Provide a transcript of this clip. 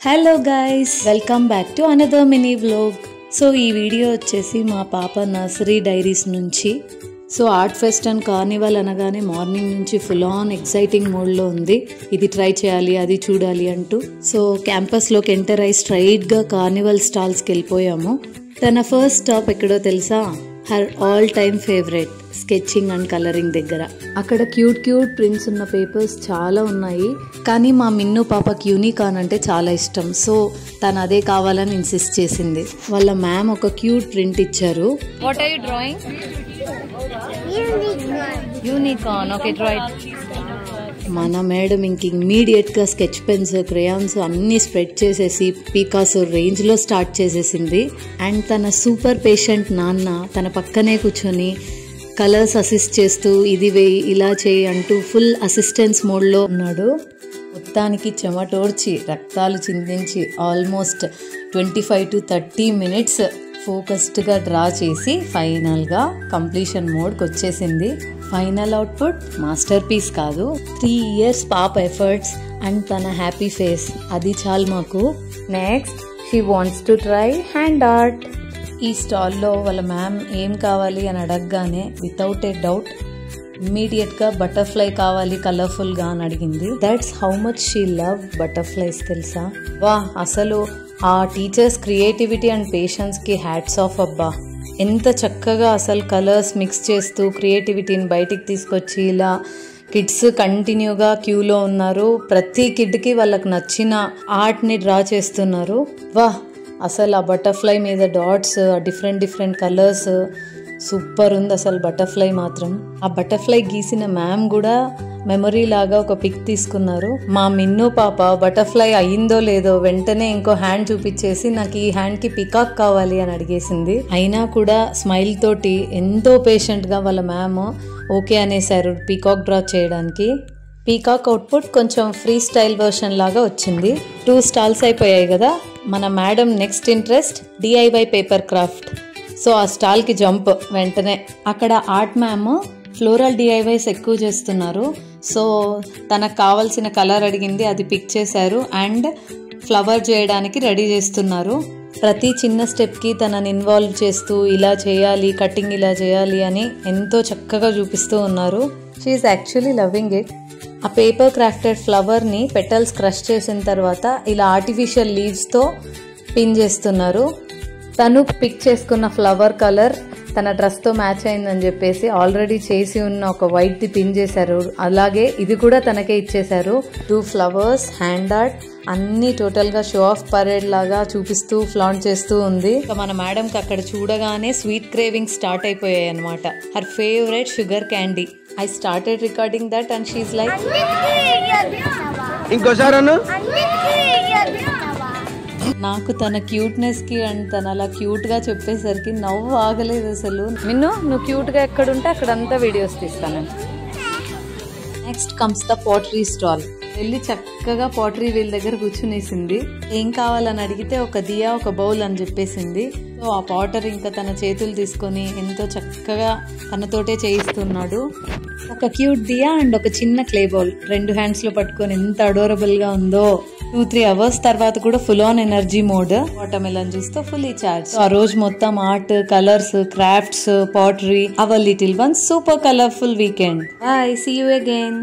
Hello guys, welcome back to another mini vlog. So ఈ video వచ్చేసి మా పాప నర్సరీ డైరీస్ నుంచి. So art fest and Carnival అనగానే మార్నింగ్ నుంచి ఫుల్ ఆన్ ఎక్సైటింగ్ మోడ్లో ఉంది. ఇది ట్రై చేయాలి, అది చూడాలి అంటూ. సో క్యాంపస్లోకి ఎంటర్ అయ్యి స్ట్రైట్గా కార్నివల్ స్టాల్స్కి వెళ్ళిపోయాము. తన ఫస్ట్ స్టాప్ ఎక్కడో తెలుసా? Her all time favourite sketching and colouring దగ్గర. అక్కడ క్యూట్ క్యూట్ ప్రింట్స్ ఉన్న పేపర్స్ చాలా ఉన్నాయి, కానీ మా మిన్ను పాపకి యూనికార్న్ అంటే చాలా ఇష్టం. సో తను అదే కావాలని ఇన్సిస్ట్ చేసింది. వాళ్ళ మ్యామ్ ఒక క్యూట్ ప్రింట్ ఇచ్చారు. What are you drawing? Unicorn. Okay, draw it. మన మేడం ఇంక ఇమ్మీడియట్గా స్కెచ్ పెన్స్, క్రేయాన్స్ అన్నీ స్ప్రెడ్ చేసేసి పికాసో రేంజ్లో స్టార్ట్ చేసేసింది. అండ్ తన సూపర్ పేషెంట్ నాన్న తన పక్కనే కూర్చొని కలర్స్ అసిస్ట్ చేస్తూ ఇది వేయి, ఇలా చేయి అంటూ ఫుల్ అసిస్టెన్స్ మోడ్లో ఉన్నాడు. మొత్తానికి చెమటోడ్చి రక్తాలు చిందించి ఆల్మోస్ట్ 25 to 30 minutes ఫోకస్డ్గా డ్రా చేసి ఫైనల్గా కంప్లీషన్ మోడ్కి వచ్చేసింది. ఫైనల్ అవుట్పుట్ మాస్టర్ పీస్ కాదు, 3 years పాప ఎఫర్ట్స్ అండ్ తన హ్యాపీ ఫేస్, అది చాలు మాకు. Next she wants to try hand art. ఈ స్టాల్లో వాళ్ళ మ్యామ్ ఏం కావాలి అని అడగగానే వితౌట్ ఏ డౌట్ ఇమ్మీడియట్గా బటర్ఫ్లై కావాలి కలర్ఫుల్గా అని అడిగింది. That's how much she love butterflies తెలుసా. వా, అసలు ఆ టీచర్స్ క్రియేటివిటీ అండ్ పేషెన్స్కి హ్యాట్స్ ఆఫ్ అబ్బా. ఎంత చక్కగా అసలు కలర్స్ మిక్స్ చేస్తూ క్రియేటివిటీని బయటికి తీసుకొచ్చి ఇలా కిడ్స్ కంటిన్యూగా క్యూలో ఉన్నారు. ప్రతి కిడ్కి వాళ్ళకి నచ్చిన ఆర్ట్ని డ్రా చేస్తున్నారు. వా, అసలు ఆ బటర్ఫ్లై మీద డాట్స్, డిఫరెంట్ కలర్స్ సూపర్ ఉంది అసలు బటర్ఫ్లై మాత్రం. ఆ బటర్ఫ్లై గీసిన మ్యామ్ కూడా మెమరీ లాగా ఒక పిక్ తీసుకున్నారు. మా మిన్ను పాప బటర్ఫ్లై అయ్యిందో లేదో వెంటనే ఇంకో హ్యాండ్ చూపించేసి నాకు ఈ హ్యాండ్కి పికాక్ కావాలి అని అడిగేసింది. అయినా కూడా స్మైల్ తోటి ఎంతో పేషెంట్గా వాళ్ళ మ్యామ్ ఓకే అనేసారు పీకాక్ డ్రా చేయడానికి. పీకాక్ అవుట్పుట్ కొంచెం ఫ్రీ స్టైల్ వర్షన్ లాగా వచ్చింది. 2 stalls అయిపోయాయి కదా. మన madam next interest DIY paper craft. So ఆ స్టాల్కి జంప్ వెంటనే. అక్కడ ఆర్ట్ మ్యామ్ ఫ్లోరల్ DIYs ఎక్కువ చేస్తున్నారు. సో తనకు కావాల్సిన కలర్ అడిగింది, అది పిక్ చేశారు అండ్ ఫ్లవర్ చేయడానికి రెడీ చేస్తున్నారు. ప్రతి చిన్న స్టెప్కి తనని ఇన్వాల్వ్ చేస్తూ ఇలా చేయాలి, కటింగ్ ఇలా చేయాలి అని ఎంతో చక్కగా చూపిస్తూ ఉన్నారు. She is actually loving it. ఆ పేపర్ క్రాఫ్టెడ్ ఫ్లవర్ని పెటల్స్ క్రష్ చేసిన తర్వాత ఇలా ఆర్టిఫిషియల్ లీవ్స్తో పిన్ చేస్తున్నారు. తను పిక్ చేసుకున్న ఫ్లవర్ కలర్ తన డ్రెస్తో మ్యాచ్ అయిందని చెప్పేసి ఆల్రెడీ చేసి ఉన్న ఒక వైట్ది పిన్ చేశారు. అలాగే ఇది కూడా తనకే ఇచ్చేశారు. 2 flowers, హ్యాండ్ ఆర్ట్ అన్నీ టోటల్గా షో ఆఫ్ పరేడ్ లాగా చూపిస్తూ ఫ్లాంట్ చేస్తూ ఉంది. మన మేడంకి అక్కడ చూడగానే స్వీట్ క్రేవింగ్ స్టార్ట్ అయిపోయాయి అనమాట. Her favourite sugar candy. I started recording that and she's like, నాకు తన క్యూట్నెస్కి అండ్ తను అలా క్యూట్గా చెప్పేసరికి నవ్వు ఆగలేదు అసలు. నువ్వు క్యూట్గా ఎక్కడుంటే అక్కడంతా వీడియోస్ తీస్తాను. Next comes the pottery stall. వెళ్ళి చక్కగా పాటరీ వీల్ దగ్గర కూర్చునేసింది. ఏం కావాలని అడిగితే ఒక దియా, ఒక బౌల్ అని చెప్పేసింది. సో ఆ పాటర్ ఇంకా తన చేతులు తీసుకొని ఎంతో చక్కగా తనతోటే చేయిస్తున్నాడు. ఒక క్యూట్ దియా అండ్ ఒక చిన్న క్లే బౌల్ 2 హ్యాండ్స్లో పట్టుకొని ఎంత అడోరబుల్గా ఉందో. 2-3 hours తర్వాత కూడా full on energy mode. Watermelon జ్యూస్తో ఫుల్లీ చార్జ్. ఆ రోజు మొత్తం art, colours, crafts, pottery, our little one super colourful weekend. Bye, see you again.